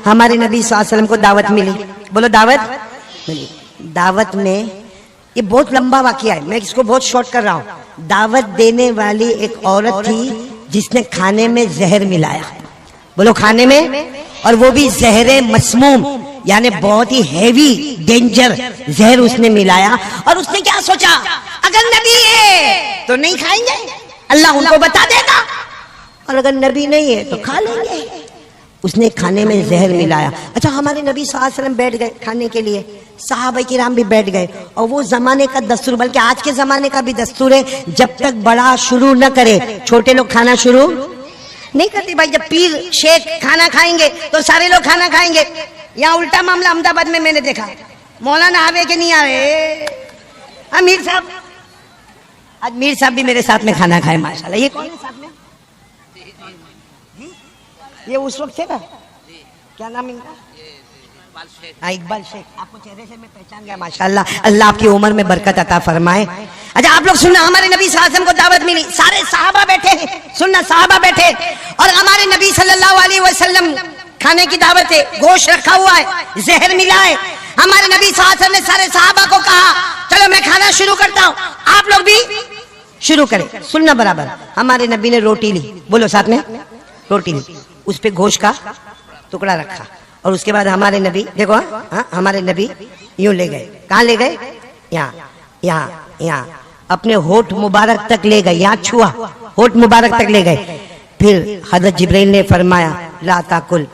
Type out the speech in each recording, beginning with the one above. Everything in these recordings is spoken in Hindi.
हमारे नबी सल्लल्लाहु अलैहि वसल्लम को दावत मिली। बोलो दावत मिली। दावत में ये बहुत लंबा वाकया है, मैं इसको बहुत शॉर्ट कर रहा हूँ। दावत देने वाली एक औरत थी जिसने खाने में जहर मिलाया। बोलो खाने में, और वो भी जहरे मसमूम, यानी बहुत ही हैवी डेंजर जहर उसने मिलाया। और उसने क्या सोचा, अगर नबी है तो नहीं खाएंगे, अल्लाह उनको बता देगा, और अगर नबी नहीं है तो खा लेंगे। उसने खाने में जहर मिलाया। अच्छा, हमारे नबी सल्लल्लाहु अलैहि वसल्लम बैठ गए खाने के लिए, सहाबा किराम भी बैठ गए। और वो जमाने का दस्तूर, बल्कि आज के जमाने का भी दस्तूर है, जब तक बड़ा शुरू न करे छोटे लोग खाना शुरू नहीं करते। भाई जब पीर शेख खाना खाएंगे तो सारे लोग खाना खाएंगे। यहाँ उल्टा मामला अहमदाबाद में मैंने देखा, मौलाना आवे के नहीं आवे, मीर साहब, आज मीर साहब भी मेरे साथ में खाना खाए माशाल्लाह। ये कौन है साथ में? ये उस वक्त थे ना, क्या नाम इनका? इकबाल शेख। आपको चेहरे से मैं पहचान गया माशाल्लाह। अल्लाह आपकी उम्र में बरकत अता फरमाए। अच्छा, आप लोग सुनना, हमारे नबी सल्लल्लाहु अलैहि वसल्लम को दावत मिली, सारे सहाबा बैठे हैं, सुनना सहाबा बैठे, और हमारे नबी सल्लल्लाहु अलैहि वसल्लम खाने की दावत है, गोश्त रखा हुआ है, जहर मिला है। हमारे नबी सल्लल्लाहु अलैहि वसल्लम ने सारे सहाबा को कहा, चलो मैं खाना शुरू करता हूँ, आप लोग भी शुरू करें। सुनना बराबर, हमारे नबी ने रोटी ली, बोलो साथ में, रोटी ली, उस पे गोश्त का टुकड़ा रखा, और उसके बाद हमारे नबी देखो, हाँ, हमारे नबी यूं ले गए, कहाँ ले गए? यहाँ यहाँ यहाँ अपने होठ मुबारक तक ले गए, यहाँ छुआ, होठ मुबारक तक ले गए। फिर हजरत जिब्राइल ने फरमाया, ला ताकुल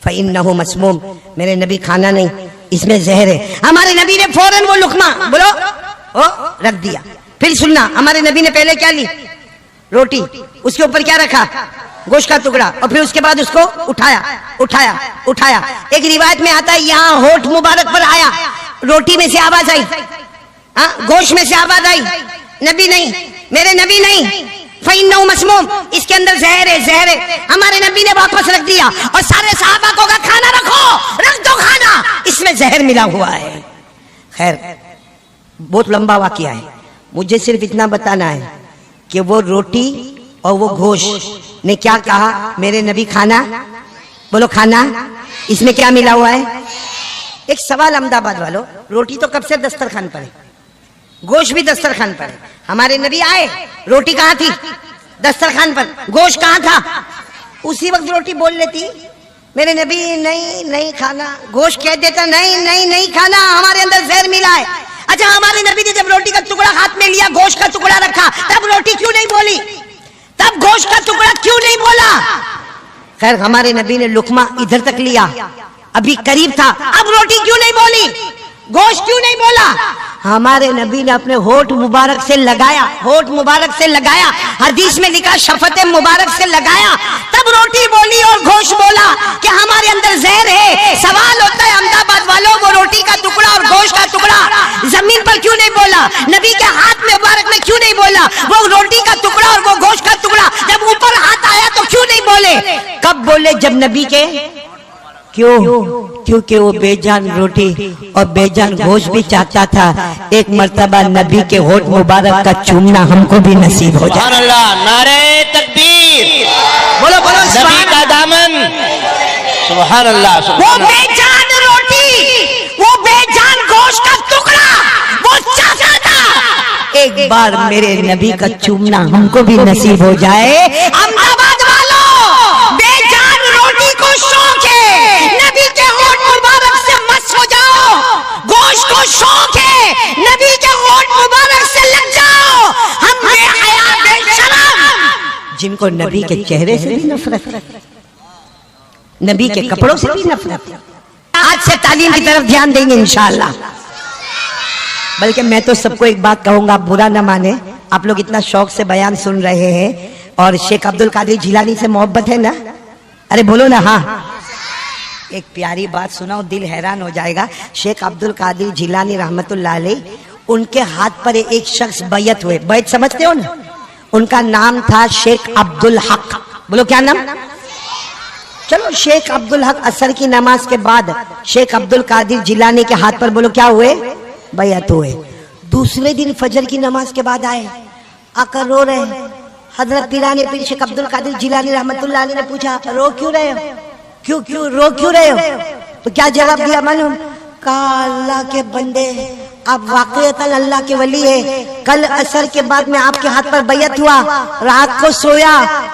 फइन्नहु मसमूम, मेरे नबी खाना नहीं, इसमें जहर है। हमारे नबी ने फौरन वो लुकमा बोलो ओ रख दिया। फिर सुनना, हमारे नबी ने पहले क्या ली? रोटी, उसके ऊपर क्या रखा? गोश्त का टुकड़ा, और फिर उसके बाद उसको उठाया उठाया उठाया। एक रिवायत में आता है, यहाँ होठ मुबारक पर आया, रोटी में से आवाज आई, गोश्त में से आवाज आई, नबी नहीं, मेरे नबी नहीं, फइन्नहु मसमूम, इसके अंदर जहर है, जहर है। हमारे नबी ने वापस रख दिया, और सारे सहाबा को कहा, खाना रखो, रख दो खाना, इसमें जहर मिला हुआ है। खैर, बहुत लंबा वाकया है, मुझे सिर्फ इतना बताना है कि वो रोटी और वो गोश्त ने क्या कहा, मेरे नबी खाना, बोलो खाना, इसमें क्या मिला हुआ है? एक सवाल अहमदाबाद वालों, रोटी तो कब से दस्तरखान पर है, गोश्त भी दस्तरखान पर है। हमारे नबी आए, रोटी कहाँ थी? दस्तरखान पर। गोश्त कहाँ था? उसी वक्त रोटी बोल लेती, मेरे नबी नहीं नहीं खाना, गोश्त कह देता नहीं नहीं नहीं खाना, हमारे अंदर जहर मिला है। अच्छा, हमारे नबी ने जब रोटी का टुकड़ा हाथ में लिया, गोश्त का टुकड़ा रखा, तब रोटी क्यों नहीं बोली? तब गोश्त का टुकड़ा क्यों नहीं बोला? खैर, हमारे नबी ने लुकमा इधर तक लिया, अभी करीब था, अब रोटी क्यों नहीं बोली? गोश्त क्यों नहीं बोला? हमारे नबी ने अपने होठ मुबारक से लगाया, होठ मुबारक से लगाया, हदीस में लिखा शफते मुबारक से लगाया, तब रोटी बोली और गोश्त बोला कि हमारे अंदर जहर है। सवाल होता है अहमदाबाद वालों, वो रोटी का टुकड़ा और गोश्त का टुकड़ा जमीन पर क्यों नहीं बोला? नबी के हाथ में मुबारक में क्यों नहीं बोला? वो रोटी का टुकड़ा और वो गोश्त का टुकड़ा जब ऊपर हाथ आया तो क्यों नहीं बोले? कब बोले? जब नबी के, क्यों? क्योंकि वो बेजान रोटी और बेजान गोश्त भी चाहता था। एक मर्तबा नबी के होठ मुबारक का चूमना हमको भी नसीब हो जाए। सुभान अल्लाह, नारे तकबीर, बोलो बोलो, नबी का दामन, सुभान अल्लाह। वो बेजान रोटी, वो बेजान गोश्त का टुकड़ा वो चाहता था एक बार मेरे नबी का चूमना हमको भी नसीब हो जाए। अहमदाबाद वालों, बेजान रोटी को शौक है, नबी के होठ मुबारक से मस्त हो जाओ। गोश्त को शौक है, नबी के होठ मुबारक से लग जाओ। हम बेहया बेशरम, जिनको नबी के चेहरे से भी नफरत, नबी के कपड़ों से भी नफरत, आज से तालीम की तरफ ध्यान देंगे इंशाअल्लाह। बल्कि मैं तो सबको एक बात कहूंगा, बुरा न माने, आप लोग इतना शौक से बयान सुन रहे हैं और शेख अब्दुल कादिर जिलानी से मोहब्बत है ना? अरे बोलो ना हाँ। एक प्यारी बात सुनाओ, दिल हैरान हो जाएगा। शेख अब्दुल कादिर जिलानी रहमतुल्लाह अलैह, उनके हाथ पर एक शख्स बैयत हुए, बैत समझते हो ना? उनका नाम था शेख अब्दुल हक। बोलो क्या नाम? चलो, शेख अब्दुल हक असर की नमाज के बाद शेख अब्दुल कादिर जिलानी के हाथ पर बोलो क्या हुए? बैयत हुए। दूसरे दिन फजर की नमाज के बाद आए, आकर रो रहे। हजरत पीरानी पीर शेख अब्दुल कादिर जिलानी रहमतुल्लाह अलैह ने पूछा, रो क्यों रहे हो? क्यों क्यों रो क्यों रहे हो? तो क्या जवाब दिया मालूम? कहा अल्लाह के बंदे, आप वाकईतन अल्लाह के वली है। कल असर के बाद में आपके हाथ पर बैयत हुआ, रात को सोया,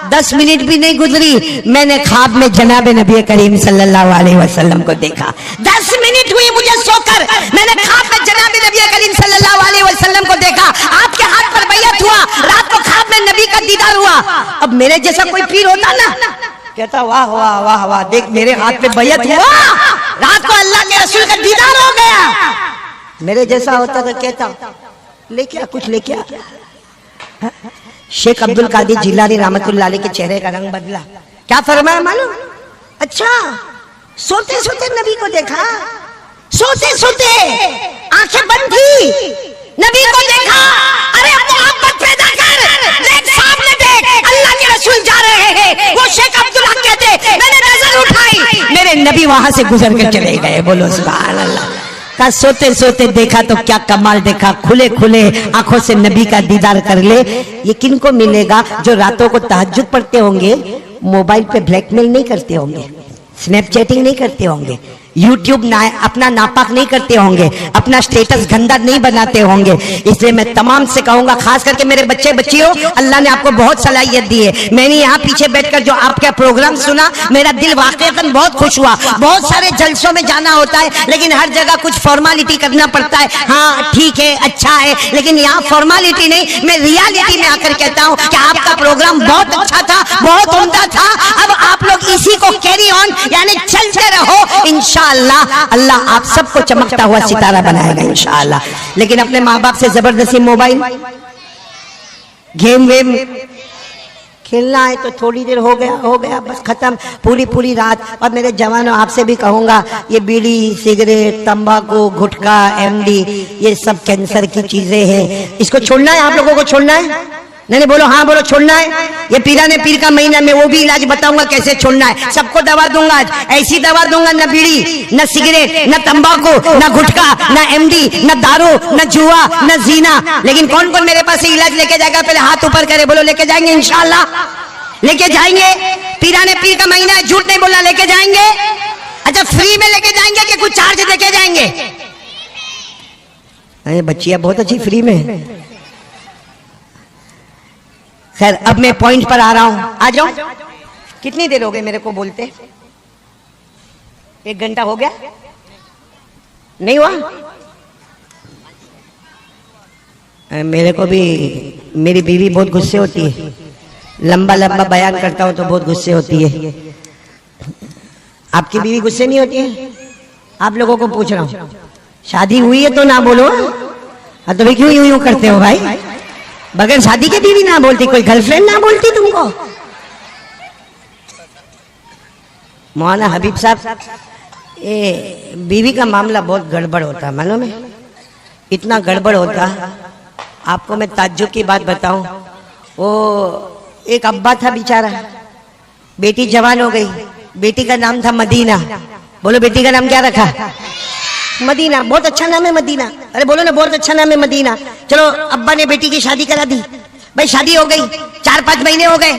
10 मिनट भी नहीं गुजरी, मैंने ख्वाब में जनाब नबी करीम सल्लल्लाहु अलैहि वसल्लम को देखा। 10 मिनट हुई मुझे सोकर, मैंने ख्वाब में जनाब नबी करीम सल्लल्लाहु अलैहि वसल्लम को देखा। आपके हाथ पर बैयत हुआ, रात को ख्वाब में नबी का दीदार हुआ। अब मेरे जैसा कोई पीर होता ना, कहता वाह वाह वाह वाह, देख मेरे हाथ पे बैयत हुआ, रात को अल्लाह के रसूल का दीदार हो गया। मेरे जैसा होता तो कहता लेके आ, कुछ लेके आ। शेख अब्दुल कादिर जिलानी रहमतुल्लाह अलैह के चेहरे का रंग बदला। क्या फरमाया मालूम? अच्छा, सोते सोते नबी को देखा, सोते सोते आंखें बंद थी, नबी को देखा। अरे मोहब्बत पैदा कर, देख सामने देख, अल्लाह के रसूल जा रहे हैं। वो शेख अब्दुल्ला कहते, मैंने नजर उठाई, मेरे नबी वहां से गुजर कर चले गए। बोलो सुभान अल्लाह। का सोते सोते देखा तो क्या कमाल देखा, खुले खुले आंखों से नबी का दीदार कर ले। ये किनको मिलेगा? जो रातों को तहज्जुद पढ़ते होंगे, मोबाइल पे ब्लैकमेल नहीं करते होंगे, स्नैपचैटिंग नहीं करते होंगे, यूट्यूब अपना नापाक नहीं करते होंगे, अपना स्टेटस गंदा नहीं बनाते होंगे। इसलिए मैं तमाम से कहूंगा, खास करके मेरे बच्चे बच्चियों, अल्लाह ने आपको बहुत सलाहियत दी है। मैंने यहाँ पीछे बैठकर जो आपका प्रोग्राम सुना, मेरा दिल वाकईतन बहुत खुश हुआ। बहुत सारे जलसों में जाना होता है, लेकिन हर जगह कुछ फॉर्मालिटी करना पड़ता है। हाँ ठीक है, अच्छा है, लेकिन यहाँ फॉर्मालिटी नहीं, मैं रियलिटी में आकर कहता हूँ कि आपका प्रोग्राम बहुत अच्छा था, बहुत उम्दा था। अब आप लोग इसी को कैरी ऑन, यानी चलते रहो। इंशाअल्लाह अल्लाह आप सबको चमकता हुआ सितारा बनाएगा इंशाअल्लाह। लेकिन अपने माँ बाप से जबरदस्ती मोबाइल गेम वेम खेलना है तो थोड़ी देर हो गया बस खत्म, पूरी रात। और मेरे जवानों, आपसे भी कहूंगा, ये बीड़ी सिगरेट तंबाकू गुटखा एमडी ये सब कैंसर की चीजें हैं, इसको छोड़ना है। आप लोगों को छोड़ना है? नहीं बोलो हाँ बोलो, छोड़ना है। ये पीराने पीर का महीना में वो भी इलाज बताऊंगा कैसे छोड़ना है। सबको दवा दूंगा आज, ऐसी दवा दूंगा, न बीड़ी न सिगरेट न तंबाकू न गुटखा न एमडी न दारू न जुआ न जीना। लेकिन कौन कौन मेरे पास से इलाज लेके जाएगा? पहले हाथ ऊपर करे, बोलो लेके जाएंगे इंशाअल्लाह, लेके जाएंगे। पीराने पीर का महीना है, झूठ नहीं बोलना, लेके जाएंगे। अच्छा, फ्री में लेके जाएंगे कि कुछ चार्ज लेके जाएंगे? अरे बच्चियां बहुत अच्छी फ्री में। खैर, अब मैं पॉइंट पर आ रहा हूं, आ जाऊं। कितनी देर हो गई मेरे को बोलते? 1 घंटा हो गया? नहीं हुआ? मेरे को भी मेरी बीवी बहुत गुस्से होती है, लंबा लंबा बयान करता हूं तो बहुत गुस्से होती है। आपकी बीवी गुस्से नहीं होती है? आप लोगों को पूछ रहा हूं, शादी हुई है तो ना बोलो। हाँ तो भाई क्यों यूं करते हो भाई? बगैर शादी के बीवी ना बोलती, कोई गर्लफ्रेंड ना बोलती तुमको? मौलाना हबीब साहब, ये बीवी का मामला बहुत गड़बड़ होता है, मालूम है? इतना गड़बड़ होता, आपको मैं ताज्जुब की बात बताऊं। वो एक अब्बा था बेचारा, बेटी जवान हो गई, बेटी का नाम था मदीना। बोलो बेटी का नाम क्या रखा? मदीना। बहुत अच्छा नाम है मदीना। अरे बोलो ना, बहुत अच्छा नाम है मदीना। चलो, अब्बा ने बेटी की शादी करा दी, भाई शादी हो गई, 4-5 महीने हो गए।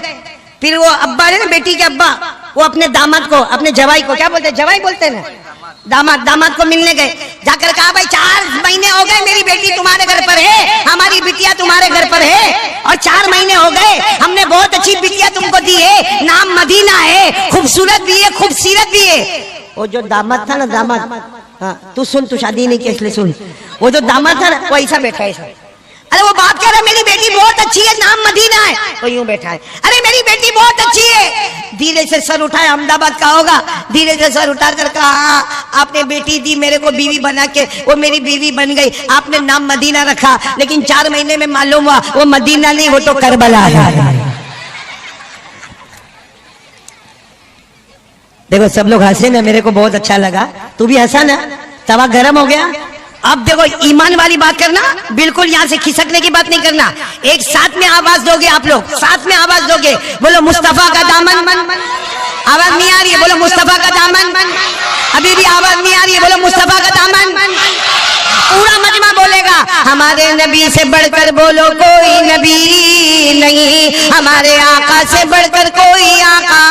फिर वो अब्बा ने ना, बेटी के अब्बा, वो अपने दामाद को, अपने जवाई को, क्या बोलते हैं, जवाई बोलते हैं ना, दामाद को मिलने गए। जाकर कहा, भाई 4 महीने हो गए मेरी बेटी तुम्हारे घर पर है, हमारी बिटिया तुम्हारे घर पर है, और 4 महीने हो गए हमने बहुत अच्छी बिटिया तुमको दी है, नाम मदीना है, खूबसूरत भी है खूबसीरत भी है। वो जो दामाद था ना, दामाद, हाँ तू सुन, तू शादी नहीं की इसलिए सुन। वो जो दामाद था ना, वो ऐसा बैठा है ऐसा। अरे वो बाप कह रहा है मेरी बेटी बहुत अच्छी है, नाम मदीना है, वो यूं बैठा है। अरे मेरी बेटी बहुत अच्छी है। धीरे से सर उठाया, अहमदाबाद का होगा, धीरे से सर उठा कर कहा, आपने बेटी दी मेरे को बीवी बना के, वो मेरी बीवी बन गई, आपने नाम मदीना रखा, लेकिन 4 महीने में मालूम हुआ वो मदीना नहीं, वो तो करबला है। देखो सब लोग हंसे ना, मेरे को बहुत अच्छा लगा, तू भी हंसा ना, तवा गर्म हो गया। अब देखो, ईमान वाली बात करना, बिल्कुल यहाँ से खिसकने की बात नहीं करना। एक साथ में आवाज दोगे आप लोग, साथ में आवाज दोगे, बोलो मुस्तफा का दामन। आवाज नहीं आ रही है, बोलो मुस्तफा का दामन। अभी भी आवाज नहीं आ रही है, बोलो मुस्तफा का दामन। पूरा मजमा बोलेगा, हमारे नबी से बढ़कर बोलो कोई नबी नहीं, हमारे आका से बढ़कर कोई आका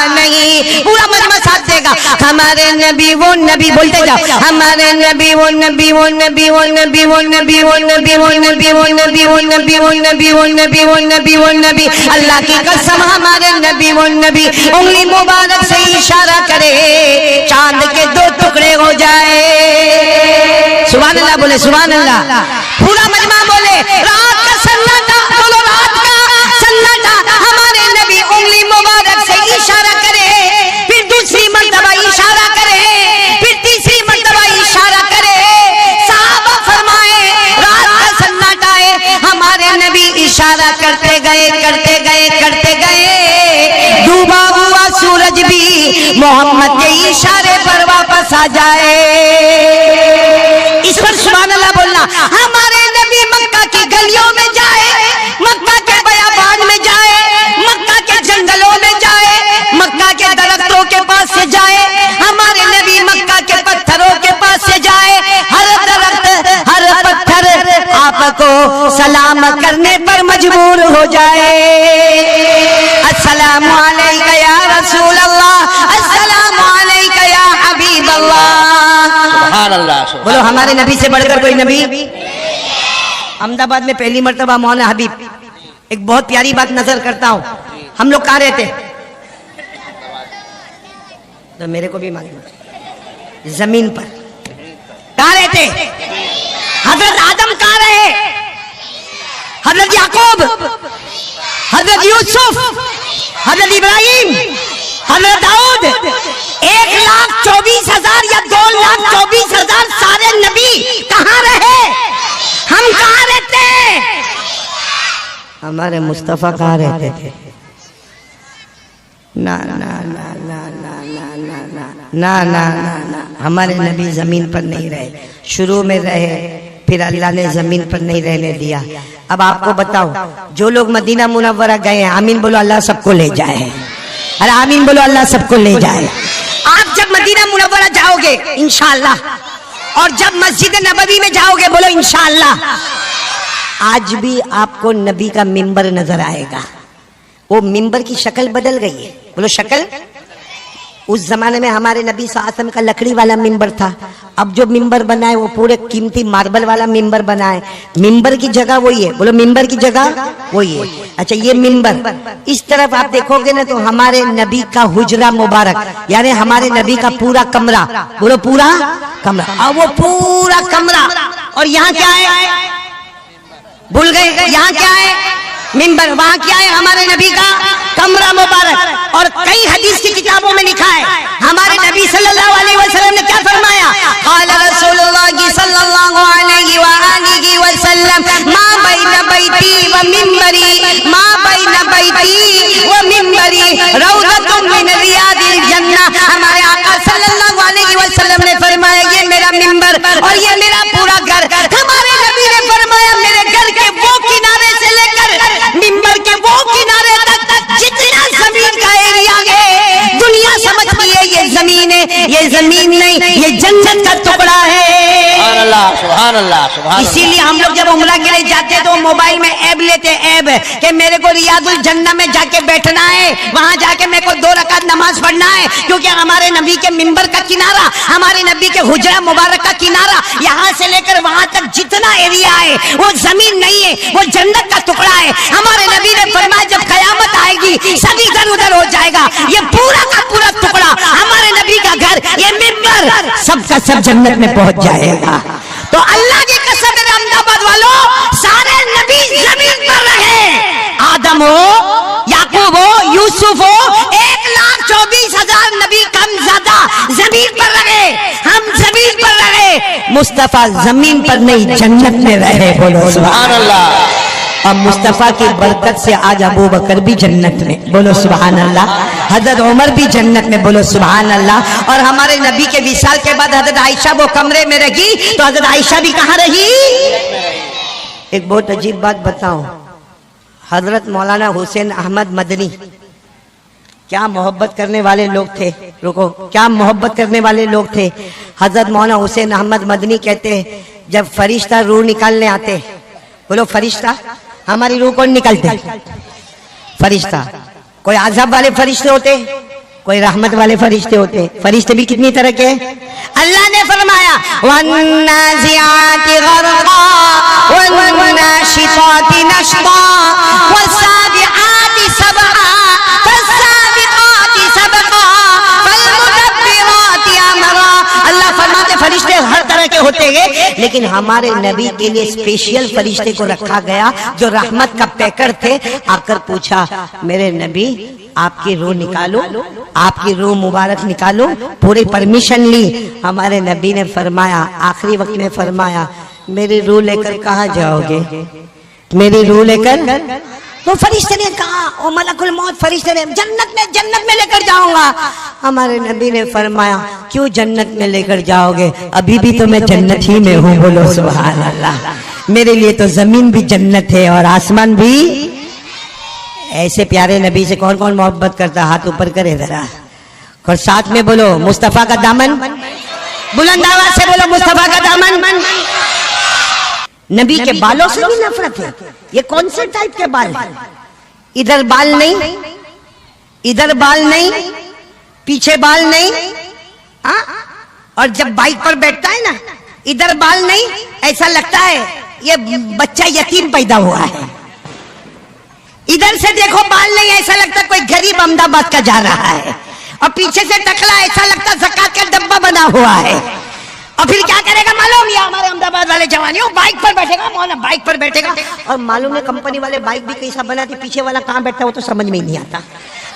नहीं। पूरा मजमा साथ देगा, हमारे नबी वो नबी, बोलते जाओ, हमारे नबी वो नबी वो नबी वो नबी वो नबी वो नबी वो नबी वो नबी वो नबी वो नबी वो नबी वो नबी वो नबी। अल्लाह की कसम हमारे नबी वो नबी उंगली मुबारक से इशारा करे चांद के दो टुकड़े हो जाए। सुभान अल्लाह बोले, सुभान अल्लाह। पूरा मजमा बोले, रात का सन्नाटा, बोलो रात का सन्नाटा, हमारे नबी उंगली मुबारक से इशारा करे, फिर दूसरी मर्तबा इशारा करे, फिर तीसरी मर्तबा इशारा करे। साहबा फरमाए रात का सन्नाटा है, हमारे नबी इशारा करते गए करते गए करते गए, डूबा हुआ सूरज भी मोहम्मद के इशारे पर वापस आ जाए। इस पर सुभान अल्लाह बोलना। हमारे नबी मक्का की गलियों में जाए, मक्का के बयाबान में जाए, मक्का के जंगलों में जाए, मक्का के दरख्तों के पास से जाए, हमारे नबी मक्का के पत्थरों के पास से जाए, हर दरख्त हर पत्थर आपको सलाम करने पर मजबूर हो जाए। अस्सलामु अलैका या रसूल अल्लाह, अस्सलामु अलैका या हबीब अल्लाह। सुभान अल्लाह। बोलो हमारे नबी से बढ़कर कोई नबी। अहमदाबाद में पहली मर्तबा मौलाना हबीब, एक बहुत प्यारी बात नजर करता हूँ, हम लोग कहाँ रहते, तो मेरे को भी मालूम, जमीन पर कहाँ रहते। हजरत आदम कहाँ रहे, हजरत याकूब, हजरत यूसुफ, हजरत इब्राहिम, हजरत दाऊद, 1,24,000 या 2,24,000 सारे नबी कहाँ रहे, हम कहाँ रहते हैं। हमारे मुस्तफा कहाँ रहते थे। ना ना ना ना ना ना ना ना ना ना ना ना, हमारे नबी जमीन पर नहीं रहे, शुरू में रहे, फिर अल्लाह ने जमीन पर नहीं रहने दिया। अब आपको बताओ, जो लोग मदीना मुनव्वरा गए हैं, आमीन बोलो अल्लाह सबको ले जाए। अरे आमीन बोलो अल्लाह सबको ले जाए। आप जब मदीना मुनव्वरा जाओगे इंशाअल्लाह, और जब मस्जिद नबवी में जाओगे, बोलो इंशाअल्लाह, आज भी आपको नबी का मिंबर नजर आएगा। वो मिंबर की शक्ल बदल गई है, बोलो शक्ल। उस जमाने में हमारे नबी सल्लल्लाहु अलैहि वसल्लम का लकड़ी वाला मिंबर था, अब जो मिंबर बना है वो पूरे कीमती मार्बल वाला मिंबर बना है। मिंबर की जगह वही है, बोलो मिंबर की जगह वही है। अच्छा ये मिंबर, इस तरफ आप देखोगे ना तो हमारे नबी का हुजरा मुबारक, यानी हमारे नबी का पूरा कमरा, बोलो पूरा कमरा, और वो पूरा कमरा, और यहाँ क्या है, भूल गए, यहाँ क्या है, मिंबर, वहाँ क्या है, हमारे नबी का कमरा मुबारक। और कई हदीस की किताबों में लिखा है, हमारे नबी सल्लल्लाहु अलैहि वसल्लम ने क्या फरमाया, क़ाला रसूलुल्लाह सल्लल्लाहु अलैहि वसल्लम, मा बैन बैती व मिंबरी, मा बैन बैती व मिंबरी रौज़तुम मिन रियादिल जन्नह। हमारे आका सल्लल्लाहु अलैहि वसल्लम ने फरमाया, ये मेरा मिंबर और ये मेरा पूरा घर। हमारे नबी ने फरमाया, मेरे घर के वो किनारे से लेकर मिंबर के वो किनारे तक जितना जमीन का एरिया है, दुनिया समझती है ये जमीन है, ये जमीन नहीं, ये जन्नत का टुकड़ा है। सुभान अल्लाह, सुभान अल्लाह, सुभान अल्लाह। इसीलिए हम लोग जब उम्रा के लिए जाते हैं तो मोबाइल में ऐब लेते, ऐब कि मेरे को रियादुल जन्नह में जाके बैठना है, वहां जाके मेरे को 2 रकात नमाज पढ़ना है, क्योंकि हमारे नबी के मिंबर का किनारा, हमारे नबी के हुजरा मुबारक का किनारा, यहाँ से लेकर वहां तक जितना एरिया है वो जमीन नहीं है, वो जन्नत का टुकड़ा है। हमारे नबी ने फरमाया, जब कयामत आएगी सब इधर उधर हो जाएगा, ये पूरा का पूरा टुकड़ा हमारे नबी का घर, ये मिंबर सब का सब जन्नत में पहुंच जाएगा। तो अल्लाह की कसम है अहमदाबाद वालों, सारे नबी जमीन पर रहे, आदम हो, याकूब हो, यूसुफ हो, 1,24,000 नबी कम ज्यादा जमीन पर रहे, हम जमीन पर रहे, मुस्तफा जमीन पर नहीं जन्नत में रहे। बोलो सुभान अल्लाह। और मुस्तफ़ा की बरकत से आज अबू बकर भी जन्नत में, बोलो सुभान अल्लाह। हजरत उमर भी जन्नत में, बोलो सुभान अल्लाह। और हमारे नबी के विसाल के बाद हजरत आयशा वो कमरे में रही, तो हजरत आयशा भी कहाँ रही। एक बहुत अजीब बात बताऊं, हजरत मौलाना हुसैन अहमद मदनी क्या मोहब्बत करने वाले लोग थे, रुको, क्या मोहब्बत करने वाले लोग थे। हजरत मौलाना हुसैन अहमद मदनी कहते हैं जब फरिश्ता रूह निकालने आते, बोलो फरिश्ता, हमारी रूह कौन निकालते? फरिश्ता। कोई आज़ाब वाले फरिश्ते होते, कोई रहमत वाले फरिश्ते होते। फरिश्ते भी कितनी तरह के हैं? अल्लाह ने फरमाया वन्नाज़िआति ग़रक़ा वन्नाशिताति नशता वस्साबिआति सबआ फस्साबिक़ाति सबक़ा फल्मुदब्बिराति अमरा। अल्लाह फरमाते फरिश्ते हर तरह के होते हैं, लेकिन हमारे नबी के लिए स्पेशल फरिश्ते को रखा गया जो रहमत का पैकर थे। आकर पूछा मेरे नबी आपकी रूह निकालो, आपकी रूह मुबारक निकालो। पूरी परमिशन ली। हमारे नबी ने फरमाया, आखिरी वक्त में फरमाया मेरी रूह लेकर कहाँ जाओगे? मेरी रूह लेकर? तो फरिश्ते ने कहा, ओ मलकुल मौत, फरिश्ते ने जन्नत में लेकर जाऊंगा। हमारे नबी ने फरमाया क्यों जन्नत में लेकर जाओगे? अभी भी तो मैं जन्नत ही में हूँ। बोलो सुभान अल्लाह। मेरे लिए तो जमीन भी जन्नत है और आसमान भी। ऐसे प्यारे नबी से कौन कौन मोहब्बत करता? हाथ ऊपर करे जरा और साथ में बोलो मुस्तफा का दामन। बुलंद आवाज से बोलो मुस्तफा का दामन। नबी के बालों से भी नफरत है। ये कौन से टाइप के बाल? इधर बाल नहीं, इधर बाल नहीं, पीछे बाल नहीं, और जब बाइक पर बैठता है ना, इधर बाल नहीं, ऐसा लगता है ये बच्चा यतीम पैदा हुआ है। इधर से देखो बाल नहीं, ऐसा लगता कोई गरीब अहमदाबाद का जा रहा है, और पीछे से टकला ऐसा लगता ज़कात का डब्बा बना हुआ है। और फिर क्या करेगा मालूम? ये हमारे अहमदाबाद वाले जवानियों बाइक पर बैठेगा, मौलाना बाइक पर बैठेगा, और मालूम है कंपनी वाले बाइक भी कैसा बनाते, पीछे वाला कहाँ बैठता है वो तो समझ में ही नहीं आता।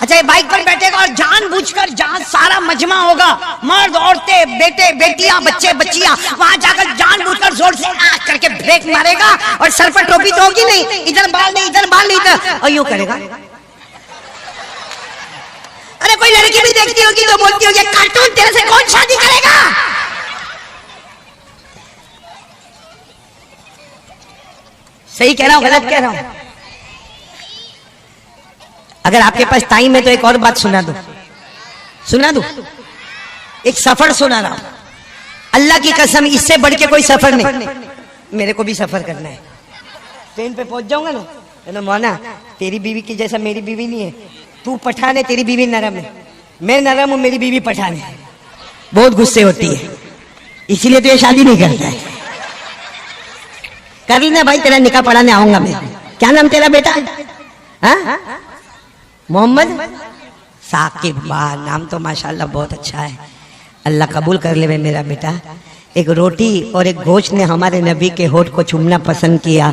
अच्छा ये बाइक पर बैठेगा और जानबूझकर जहाँ सारा मजमा होगा, मर्द औरतें, बेटे बेटियां, बच्चे बच्चियां, वहां जाकर जानबूझकर जोर से आग करके ब्रेक मारेगा, और सर पर टोपी तो होगी नहीं, इधर बाल नहीं, इधर बाल नहीं, इधर, और यूं करेगा। अरे कोई लड़की भी देखती होगी तो बोलती होगी कार्टून तेरे से कौन शादी करेगा? सही कह रहा हूं गलत कह रहा हूं? अगर आपके पास टाइम है तो एक और बात सुना दो, एक सफर सुना रहा हूं। अल्लाह की कसम इससे बढ़ के कोई सफर नहीं। मेरे को भी सफर करना है, ट्रेन पे पहुंच जाऊंगा ना, मौना तेरी बीवी की जैसा मेरी बीवी नहीं है। तू पठान है, तेरी बीवी नरम है, मैं नरम हूं, मेरी बीवी पठान है, बहुत गुस्से होती है, इसीलिए तो ये शादी नहीं करता है। कर लेना भाई, तेरा निकाह पढ़ाने आऊंगा मैं। क्या नाम तेरा बेटा? मोहम्मद साकिब। वाह, नाम तो माशाल्लाह बहुत अच्छा है, अल्लाह कबूल कर ले मेरा बेटा। एक रोटी और एक गोश्त ने हमारे नबी के होठ को चूमना पसंद किया।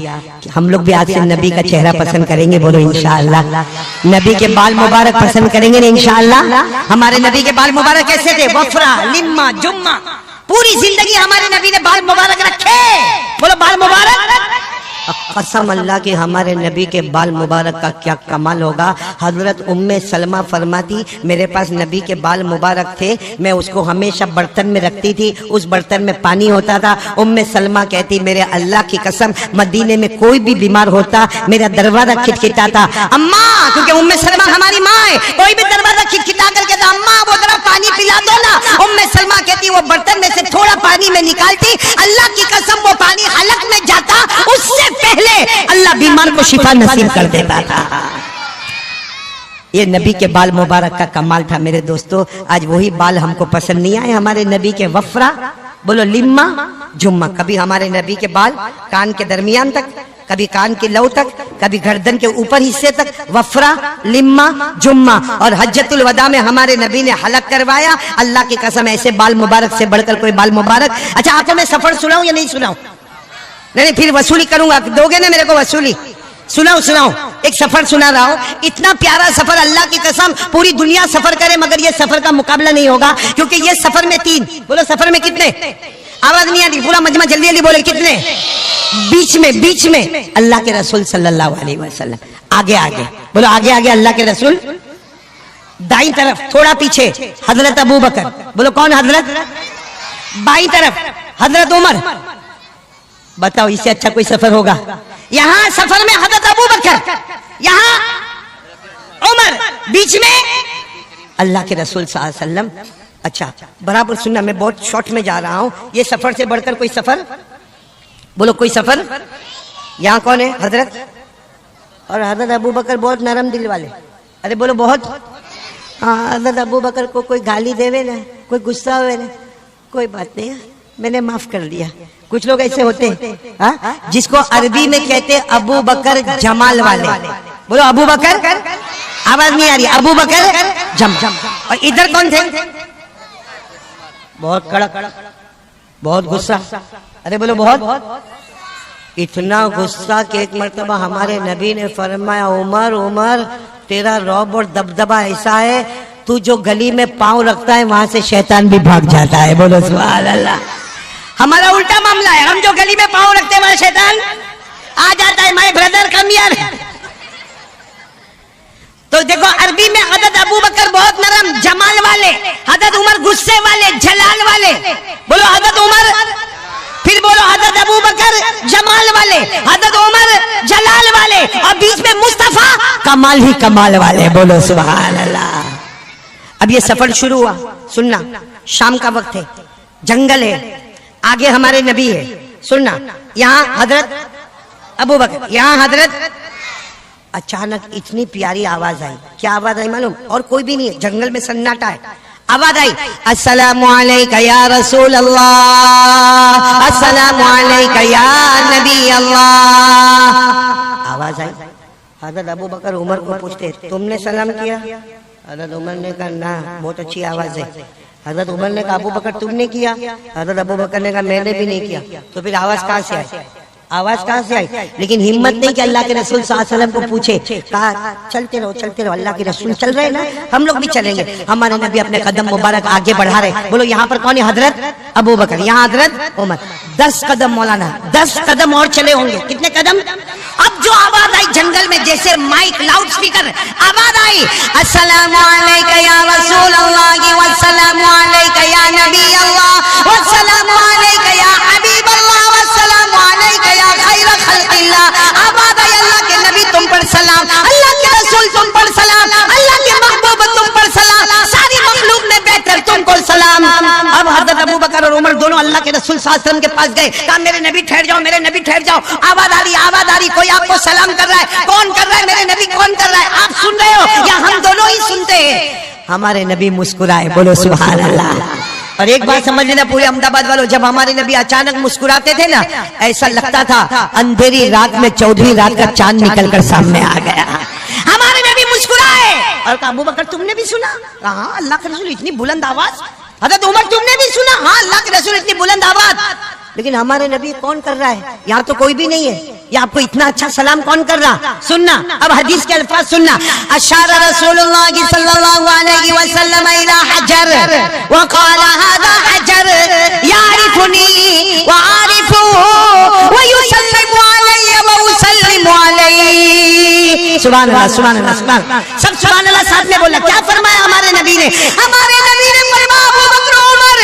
हम लोग भी आज से नबी का चेहरा पसंद करेंगे, बोलो इंशाअल्लाह। नबी के बाल मुबारक पसंद करेंगे ना इंशाअल्लाह। हमारे नबी के बाल मुबारक कैसे थे? वफरा, लिम्मा, जुम्मा, पूरी जिंदगी हमारे नबी ने बाल मुबारक रखे। बोलो बाल मुबारक। कसम अल्लाह के हमारे नबी के बाल मुबारक का क्या कमाल होगा। हजरत उम्मे सलमा फरमाती मेरे पास नबी के बाल मुबारक थे, मैं उसको हमेशा बर्तन में रखती थी, उस बर्तन में पानी होता था। उम्मे सलमा कहती मेरे अल्लाह की कसम मदीने में कोई भी बीमार होता मेरा दरवाजा खिटखिटाता। अम्मा, क्योंकि उम्मे सलमा हमारी माँ है, कोई भी दरवाजा खिटखिटा कर कहता अम्मा वो जरा पानी पिला दो ना। उम्मे सलमा कहती वो बर्तन में से थोड़ा पानी में निकालती, अल्लाह की कसम वो पानी हलक में जाता, उससे पहले अल्लाह बीमार को शिफा नसीब कर देता था। ये नबी के बाल मुबारक का कमाल था मेरे दोस्तों। आज वही बाल हमको पसंद नहीं आए हमारे नबी के। वफरा, बोलो लिम्मा, जुम्मा। कभी हमारे नबी के बाल कान के दरमियान तक, कभी कान के लौ तक, कभी गर्दन के ऊपर हिस्से तक। वफरा, लिम्मा, जुम्मा। और हज्जतुल वदा में हमारे नबी ने हलक करवाया। अल्लाह की कसम ऐसे बाल मुबारक से बढ़कर कोई बाल मुबारक। अच्छा आपको मैं सफर सुनाऊं या नहीं सुनाऊं? नहीं, फिर वसूली करूंगा, दोगे ना मेरे को वसूली? सुनाओ, एक सफर सुना रहा हूं। इतना प्यारा सफर, अल्लाह की कसम पूरी दुनिया सफर करे मगर ये सफर का मुकाबला नहीं होगा, क्योंकि ये सफर में 3। बोलो सफर में कितने? आवाज नहीं आती, पूरा मजमा जल्दी जल्दी बोले कितने? बीच में अल्लाह के रसूल सल्लल्लाहु अलैहि वसल्लम। आगे बोलो, आगे अल्लाह के रसूल। दाई तरफ थोड़ा पीछे हजरत अबू बकर। बोलो कौन हजरत? बाई तरफ हजरत उमर। बताओ इससे अच्छा कोई सफर होगा? यहाँ सफर में हजरत अबू बकर, यहाँ उमर, बीच में अल्लाह के रसूल सल्लल्लाहु अलैहि वसल्लम। अच्छा बराबर सुनना, मैं बहुत शॉर्ट में जा रहा हूँ। ये सफर से बढ़कर कोई सफर, बोलो कोई सफर। यहाँ कौन है? हजरत और हजरत अबू बकर बहुत नरम दिल वाले। अरे बोलो बहुत। हाँ, हजरत अबू बकर को कोई गाली देवे ना, कोई गुस्सा हुए ना, कोई बात नहीं, मैंने माफ कर दिया। कुछ लोग ऐसे होते हैं हाँ, जिसको अरबी में कहते अबू बकर जमाल वाले। बोलो अबू बकर, आवाज नहीं आ रही, अबू बकर जम। और इधर कौन थे? बहुत कड़क, बहुत गुस्सा। अरे बोलो बहुत। इतना गुस्सा कि एक मर्तबा हमारे नबी ने फरमाया, उमर उमर तेरा रौब और दबदबा ऐसा है, तू जो गली में पांव रखता है वहां से शैतान भी भाग जाता है। बोलो सुभान अल्लाह। हमारा उल्टा मामला है, हम जो गली में पांव रखते हैं वहां शैतान आ जाता है। My brother come here. तो देखो अरबी में हजरत अबू बकर बहुत नरम जमाल वाले, हजरत उमर गुस्से वाले जलाल वाले। बोलो हजरत उमर, फिर बोलो हजरत अबू बकर जमाल वाले, हजरत उमर जलाल वाले, और बीच में मुस्तफा कमाल ही कमाल वाले। बोलो सुभान अल्लाह। अब ये सफर शुरू हुआ, सुनना, शाम का वक्त है, जंगल है, आगे हमारे नबी है। सुनना, यहाँ हजरत अबू बकर, यहाँ हजरत। अचानक इतनी प्यारी आवाज आई। क्या आवाज आई मालूम? और कोई भी नहीं है, जंगल में सन्नाटा है। आवाज आई, अस्सलामु अलैका या रसूल अल्लाह, अस्सलामु अलैका या नबी अल्लाह। आवाज आई। हजरत अबू बकर उमर को पूछते, तुमने सलाम किया? हजरत उमर ने कहा ना, बहुत अच्छी आवाज है। हजरत उमर ने कहा अबू बकर तुमने किया? हजरत अबू बकर ने कहा मैंने भी नहीं किया। तो फिर आवाज कहाँ से आई? आवाज कहाँ से आई? लेकिन हिम्मत नहीं कि अल्लाह के रसूल सल्लल्लाहु अलैहि वसल्लम को पूछे। कहा चलते रहो, अल्लाह के रसूल चल रहे हैं ना, हम लोग भी चलेंगे। हमारे नबी अपने कदम मुबारक आगे बढ़ा रहे। बोलो यहाँ पर कौन है? हजरत अबू बकर, यहाँ हजरत उमर। 10 कदम मौलाना, 10 कदम और चले होंगे। कितने कदम? अब जो आवाज आई जंगल में, जैसे माइक लाउड स्पीकर आवाज आई, अस्सलामु अलैका या रसूल अल्लाह, वस्सलामु अलैका या नबी अल्लाह, वस्सलामु अलैका या हबीब अल्लाह, वस्सलामु अलैका या खैर खल्किल्लाह। आवाज आई, अल्लाह के नबी तुम पर सलाम, अल्लाह के रसूल तुम पर सलाम, अल्लाह के महबूब तुम पर सलाम, सारी मखलूक में बेहतर तुमको सलाम। अब हजरत अबू बकर और उमर दोनों अल्लाह के रसूल सल्लल्लाहु अलैहि वसल्लम के पास गए। कहा मेरे नबी ठहर जाओ, मेरे नबी ठहर जाओ। आवाज आ रही, कोई आपको सलाम कर रहा है। कौन कर रहा है? मेरे नबी कौन कर रहा है? आप सुन रहे हो या हम दोनों ही सुनते हैं? हमारे नबी मुस्कुराए। बोलो सुभान अल्लाह। और एक बात समझ लेना पूरे अहमदाबाद वालों, जब हमारे नबी अचानक मुस्कुराते थे ना, ऐसा लगता था अंधेरी रात में 14वीं रात का चांद निकलकर सामने आ गया। हमारे नबी मुस्कुराए और कहा अबू बकर तुमने भी सुना? हाँ अल्लाह के रसूल इतनी बुलंद आवाज। हजरत उमर तुमने भी सुना? हाँ अल्लाह के रसूल इतनी बुलंद आवाज। लेकिन हमारे नबी कौन कर रहा है? यहाँ तो कोई भी नहीं है। ये आपको इतना अच्छा सलाम कौन कर रहा? सुनना, अब हदीस के अल्फाज सुनना। अशारा रसूलुल्लाह सल्लल्लाहु अलैहि वसल्लम इला हजर व क़ाला हादा हजर यारिफुनी व आरिफुहु व युसल्लिमु अलैहि व उसल्लिमु अलैहि। सुभान अल्लाह, सुभान अल्लाह, सुभान अल्लाह। सब सुभान अल्लाह साथ में बोला। क्या फरमाया हमारे नबी ने? हमारे नबी ने फरमाया अबू बकर उमर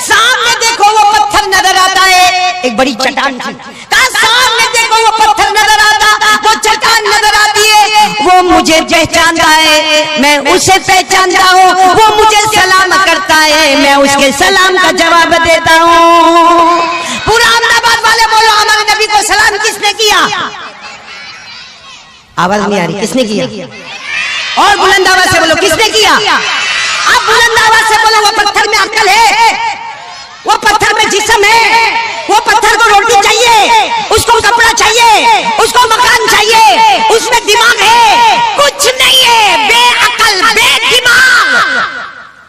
सामने देखो वो पत्थर नजर आता है, एक बड़ी चट्टान थी। कहा सामने देखो वो पत्थर नजर आता, वो चट्टान नजर आती है, वो मुझे पहचानता है, मैं उसे पहचानता हूँ, वो मुझे सलाम करता है, मैं उसके सलाम का जवाब देता हूँ। पूरा अहमदाबाद वाले बोलो हमारे नबी को सलाम किसने किया? आवाज नहीं आ रही, किसने किया? और बुलंद आवाज से बोलो किसने किया? आप बुलंद आवाज से बोलो। वो पत्थर में अक्ल है, वो पत्थर में जिस्म है, वो पत्थर को रोटी चाहिए, उसको कपड़ा चाहिए, उसको मकान चाहिए, उसमें दिमाग है, कुछ नहीं है, बेअकल बेदिमाग।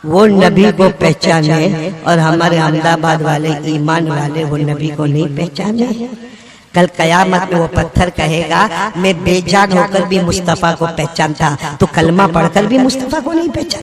वो नबी को पहचाने और हमारे अहमदाबाद वाले ईमान वाले वो नबी को नहीं पहचाने। कल कयामत में वो पत्थर कहेगा मैं बेजान होकर भी मुस्तफा को पहचानता, तो कलमा पढ़कर भी मुस्तफा को नहीं पहचान।